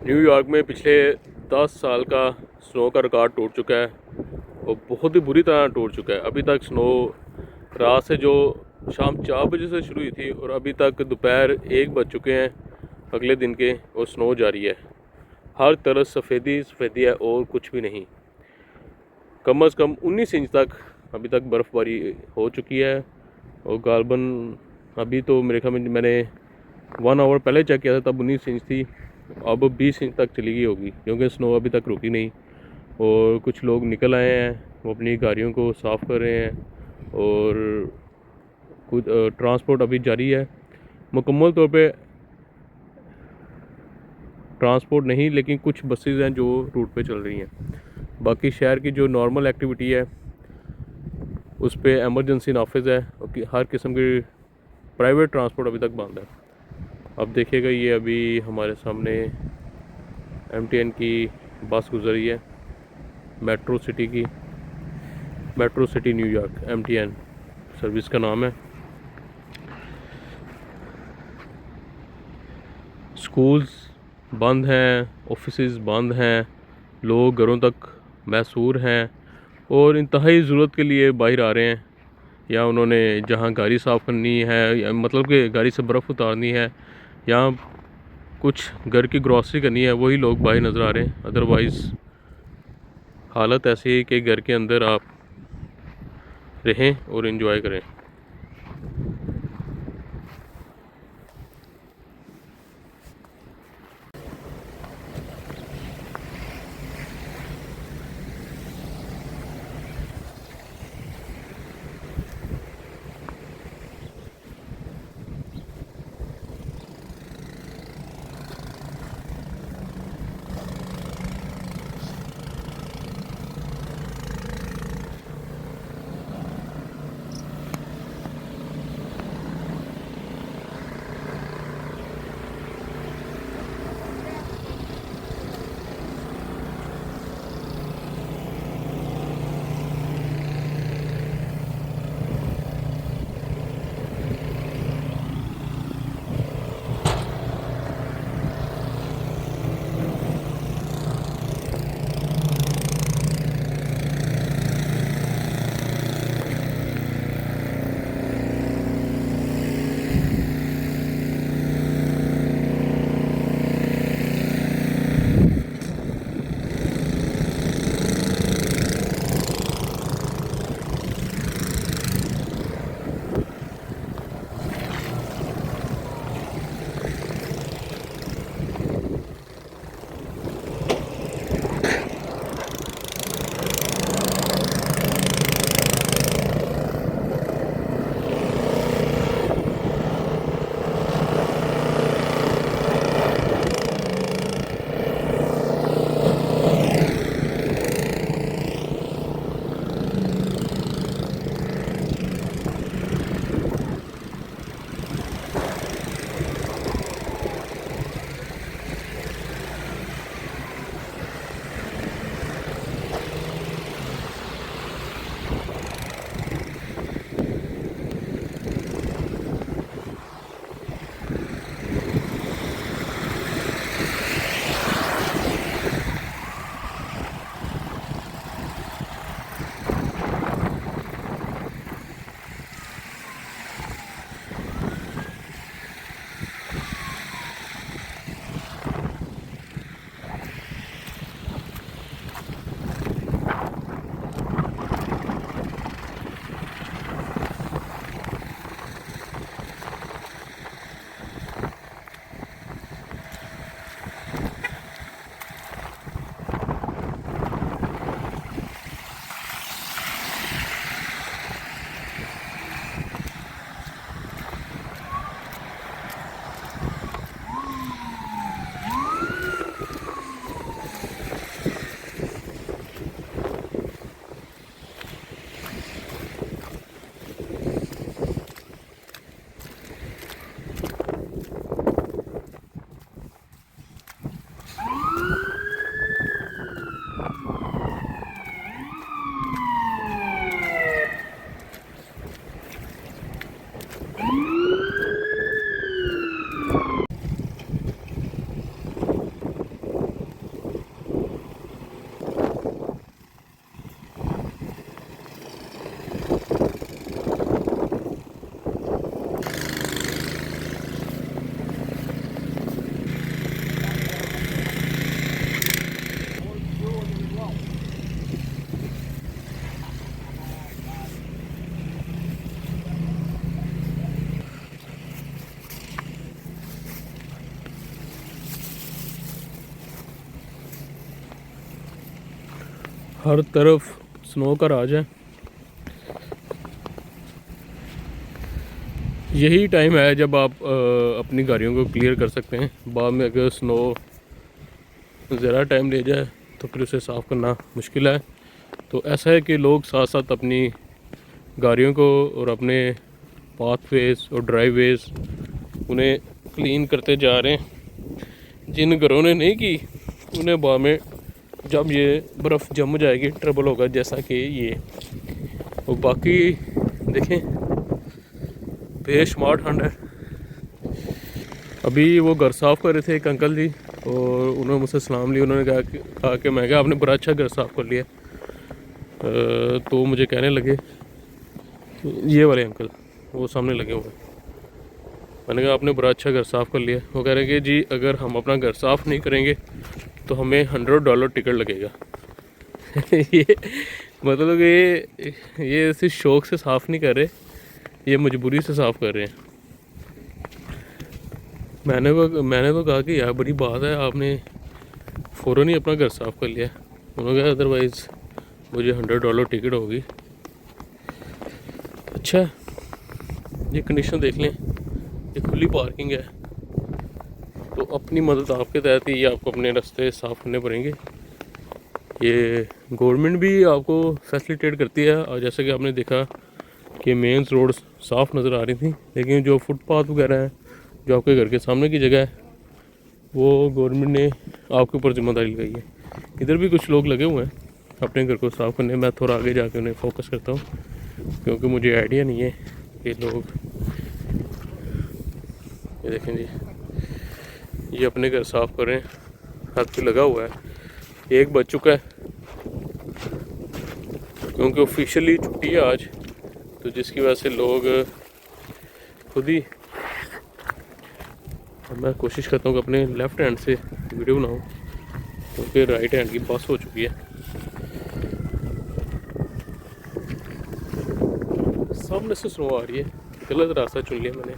New York में पिछले 10 साल का स्नो का रिकॉर्ड टूट चुका है और बहुत ही बुरी तरह टूट चुका है। अभी तक स्नो रात से जो शाम 4 बजे से शुरू हुई थी और अभी तक दोपहर 1 बज चुके हैं अगले दिन के, और स्नो जारी है। हर तरफ सफ़ेदी सफ़ेदी है और कुछ भी नहीं। कम से कम 19 इंच तक अभी तक बर्फ़बारी हो चुकी है और गालबन अभी तो मेरे ख्याल में मैंने 1 आवर पहले चेक किया था तब 19 इंच थी, अब 20 इंच तक चली गई होगी क्योंकि स्नो अभी तक रुकी नहीं। और कुछ लोग निकल आए हैं, वो अपनी गाड़ियों को साफ़ कर रहे हैं और कुछ ट्रांसपोर्ट अभी जारी है। मुकम्मल तौर पे ट्रांसपोर्ट नहीं, लेकिन कुछ बसेस हैं जो रूट पे चल रही हैं। बाकी शहर की जो नॉर्मल एक्टिविटी है उस पर एमरजेंसी नाफिज है और हर किस्म की प्राइवेट ट्रांसपोर्ट अभी तक बंद है। अब देखिएगा, ये अभी हमारे सामने एमटीएन की बस गुजरी है, metro city New York, MTN service का नाम है। स्कूल्स बंद हैं, ऑफिसेज बंद हैं, लोग घरों तक मैसूर हैं और इंतहाई ज़रूरत के लिए बाहर आ रहे हैं, या उन्होंने जहां गाड़ी साफ़ करनी है या मतलब कि गाड़ी से बर्फ़ उतारनी है या कुछ घर की ग्रॉसरी करनी है, वही लोग बाहर नज़र आ रहे हैं। अदरवाइज़ हालत ऐसी है कि घर के अंदर आप रहें और एंजॉय करें। हर तरफ स्नो का राज है। यही टाइम है जब आप अपनी गाड़ियों को क्लियर कर सकते हैं। बाद में अगर स्नो ज़रा टाइम ले जाए तो फिर उसे साफ़ करना मुश्किल है। तो ऐसा है कि लोग साथ साथ अपनी गाड़ियों को और अपने पाथवेज और ड्राइववेज उन्हें क्लीन करते जा रहे हैं। जिन घरों ने नहीं की उन्हें बाद में जब ये बर्फ़ जम जाएगी ट्रबल होगा, जैसा कि ये। और बाकी देखें बेशुमार ठंड है। अभी वो घर साफ़ कर रहे थे एक अंकल जी, और उन्होंने मुझसे सलाम लिया। उन्होंने कहा कि मैं आपने बड़ा अच्छा घर साफ़ कर लिया। तो मुझे कहने लगे, ये वाले अंकल वो सामने लगे हुए हैं, मैंने कहा आपने बड़ा अच्छा घर साफ़ कर लिया। वो कह रहे हैं कि जी अगर हम अपना घर साफ़ नहीं करेंगे तो हमें $100 टिकट लगेगा। ये मतलब ये ऐसे शौक़ से साफ़ नहीं कर रहे, ये मजबूरी से साफ़ कर रहे हैं। मैंने तो कहा कि यार बड़ी बात है, आपने फ़ौरन ही अपना घर साफ़ कर लिया। उन्होंने कहा अदरवाइज़ मुझे $100 टिकट होगी। अच्छा ये कंडीशन देख लें, ये खुली पार्किंग है, तो अपनी मदद आपके तहत ही आपको अपने रास्ते साफ़ करने पड़ेंगे। ये गवर्नमेंट भी आपको फैसिलिटेट करती है। और जैसे कि आपने देखा कि मेन रोड साफ़ नज़र आ रही थी, लेकिन जो फुटपाथ वगैरह हैं, जो आपके घर के सामने की जगह है, वो गवर्नमेंट ने आपके ऊपर जिम्मेदारी लगाई है। इधर भी कुछ लोग लगे हुए हैं अपने घर को साफ़ करने। मैं थोड़ा आगे जाके उन्हें फोकस करता हूँ, क्योंकि मुझे आइडिया नहीं है कि लोग, ये देखें जी, ये अपने घर साफ़ कर रहे हैं, हाथ पे लगा हुआ है। एक बज चुका है क्योंकि ऑफिशियली छुट्टी है आज, तो जिसकी वजह से लोग खुद ही, मैं कोशिश करता हूँ कि अपने लेफ़्ट हैंड से वीडियो बनाऊँ, क्योंकि राइट हैंड की बस हो चुकी है। सामने से स्नो आ रही है, गलत रास्ता चुन लिया मैंने।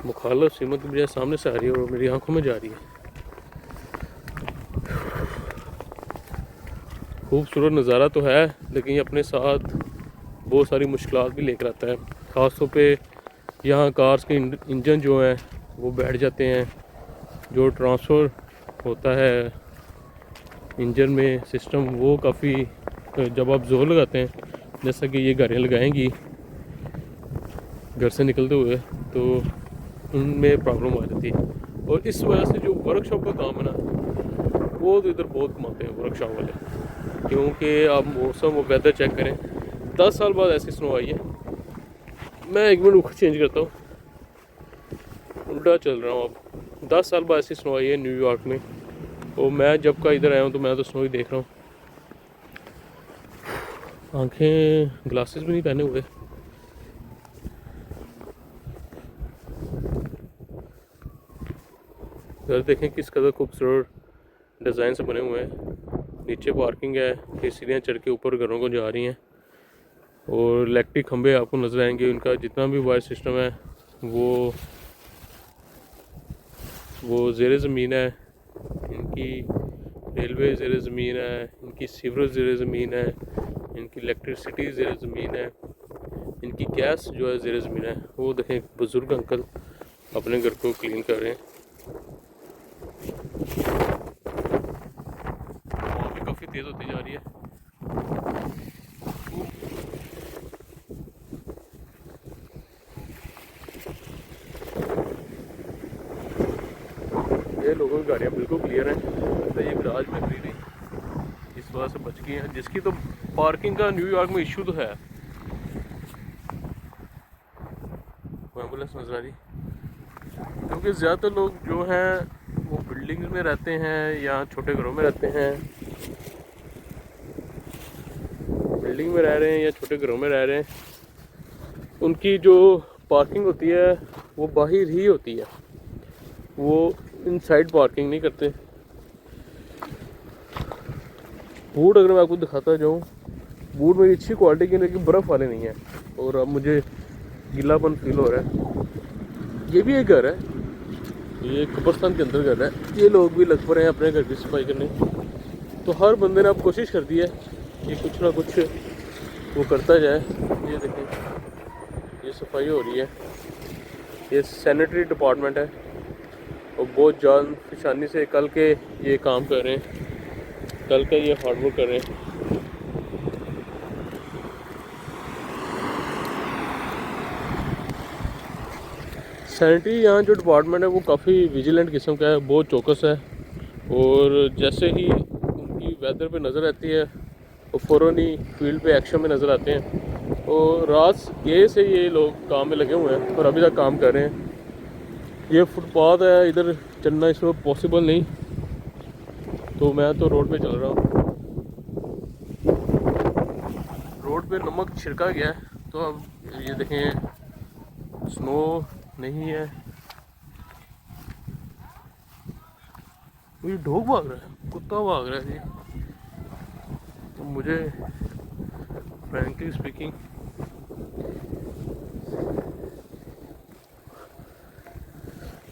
मुखालफ सीमत की बजाय सामने से आ रही है और मेरी आंखों में जा रही है। खूबसूरत नज़ारा तो है, लेकिन ये अपने साथ बहुत सारी मुश्किलात भी लेकर आता है। ख़ास तौर पे यहाँ कार्स के इंजन जो हैं वो बैठ जाते हैं। जो ट्रांसफ़र होता है इंजन में सिस्टम, वो काफ़ी, जब आप जोर लगाते हैं, जैसा कि ये गाड़ियाँ लगाएंगी घर से निकलते हुए, तो उनमें प्रॉब्लम आ जाती है। और इस वजह से जो वर्कशॉप का काम है ना, वो तो इधर बहुत कमाते हैं वर्कशॉप वाले, क्योंकि आप मौसम और वेदर चेक करें। 10 साल बाद ऐसी स्नो आई है। मैं एक मिनट रुख चेंज करता हूँ, उल्टा चल रहा हूँ अब। 10 साल बाद ऐसी स्नो आई है न्यूयॉर्क में, और मैं जब का इधर आया हूँ तो मैं तो स्नो ही देख रहा हूँ। आंखें ग्लासेस भी नहीं पहने हुए। घर देखें किस कदर खूबसूरत डिज़ाइन से बने हुए हैं। नीचे पार्किंग है, फिर सीढ़ियाँ चढ़ के ऊपर घरों को जा रही हैं, और इलेक्ट्रिक खंभे आपको नज़र आएंगे। उनका जितना भी वायर सिस्टम है वो ज़ेरे ज़मीन है। इनकी रेलवे ज़ेरे ज़मीन है, इनकी सीवरेज ज़ेरे ज़मीन है, इनकी इलेक्ट्रिसिटी ज़ेरे ज़मीन है, इनकी गैस जो है ज़ेरे ज़मीन है। वो देखें बुज़ुर्ग अंकल अपने घर को क्लीन कर रहे हैं। हवा भी काफ़ी तेज़ होती जा रही है। ये लोगों की गाड़ियाँ बिल्कुल क्लियर हैं, तो ये गराज में खड़ी नहीं, इस वजह से बच गई हैं। जिसकी तो पार्किंग का न्यूयॉर्क में इशू तो है। एम्बुलेंस नजर आ रही, क्योंकि ज़्यादातर लोग जो हैं वो बिल्डिंग्स में रहते हैं या छोटे घरों में रहते हैं। बिल्डिंग में रह रहे हैं या छोटे घरों में रह रहे हैं, उनकी जो पार्किंग होती है वो बाहर ही होती है, वो इनसाइड पार्किंग नहीं करते। बूट अगर मैं आपको दिखाता जाऊँ, बूट मेरी अच्छी क्वालिटी के, लेकिन बर्फ़ वाले नहीं है, और अब मुझे गीलापन फील हो रहा है। ये भी एक घर है, ये कब्रिस्तान के अंदर घर है। ये लोग भी लग पड़े हैं अपने घर की सफाई करने। तो हर बंदे ने अब कोशिश कर दी है कि कुछ ना कुछ वो करता जाए। ये देखें, ये सफाई हो रही है, ये सैनिटरी डिपार्टमेंट है और बहुत जान फिशानी से कल के ये काम कर रहे हैं, कल का ये हार्डवर्क कर रहे हैं। सैनिटरी यहाँ जो डिपार्टमेंट है वो काफ़ी विजिलेंट किस्म का है, बहुत चौकस है। और जैसे ही उनकी वेदर पे नज़र आती है वो फ़ौरन ही फील्ड पे एक्शन में नज़र आते हैं। और रात ये से ये लोग काम में लगे हुए हैं और अभी तक काम कर रहे हैं। ये फुटपाथ है, इधर चलना इसमें पॉसिबल नहीं, तो मैं तो रोड पे चल रहा हूँ। रोड पे नमक छिड़का गया है, तो अब ये देखें स्नो नहीं है। ये डॉग भाग रहा है, कुत्ता भाग रहा है जी। तो मुझे फ्रैंकली स्पीकिंग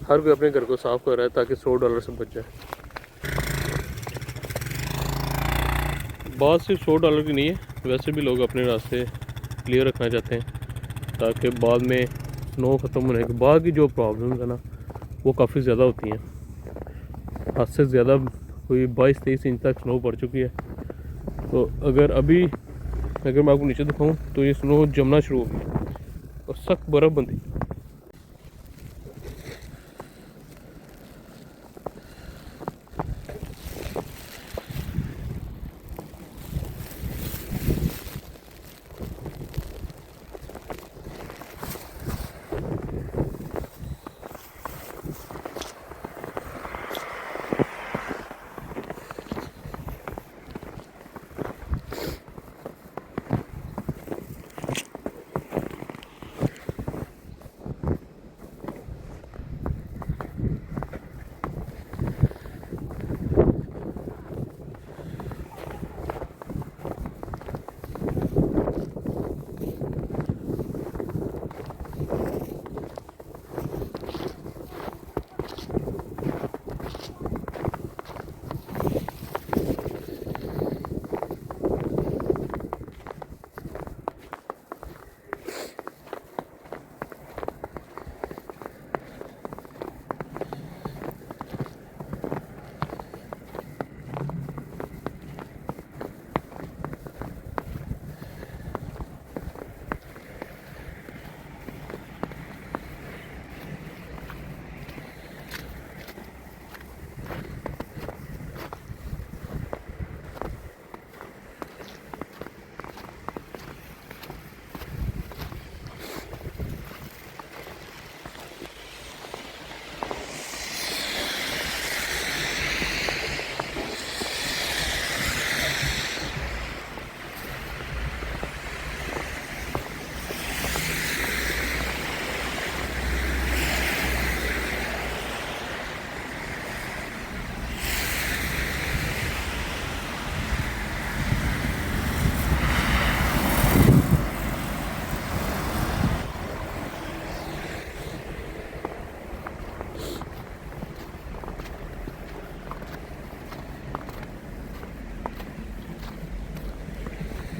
हर कोई अपने घर को साफ कर रहा है ताकि $100 से बच जाए। बात सिर्फ $100 की नहीं है, वैसे भी लोग अपने रास्ते क्लियर रखना चाहते हैं ताकि बाद में स्नो ख़त्म होने के बाद की जो प्रॉब्लम्स है ना वो काफ़ी ज़्यादा होती हैं। हद से ज़्यादा कोई 22-23 इंच तक स्नो पड़ चुकी है। तो अगर मैं आपको नीचे दिखाऊं तो ये स्नो जमना शुरू हो गई और सख्त बर्फ़ बनती।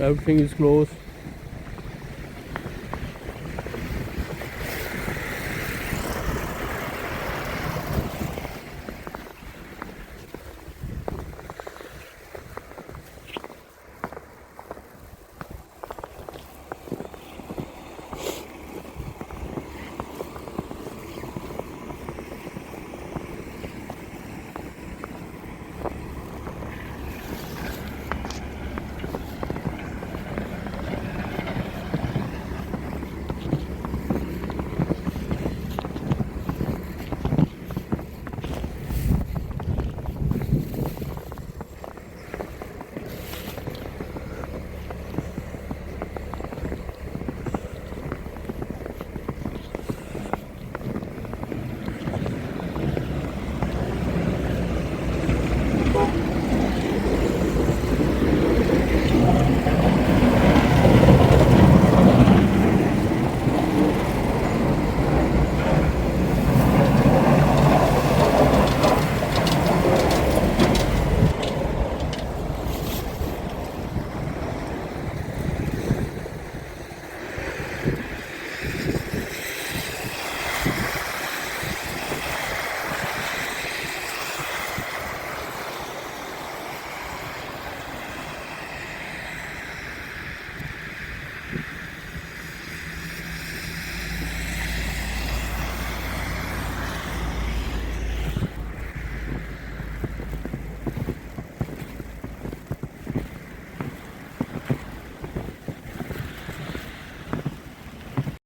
Everything is closed.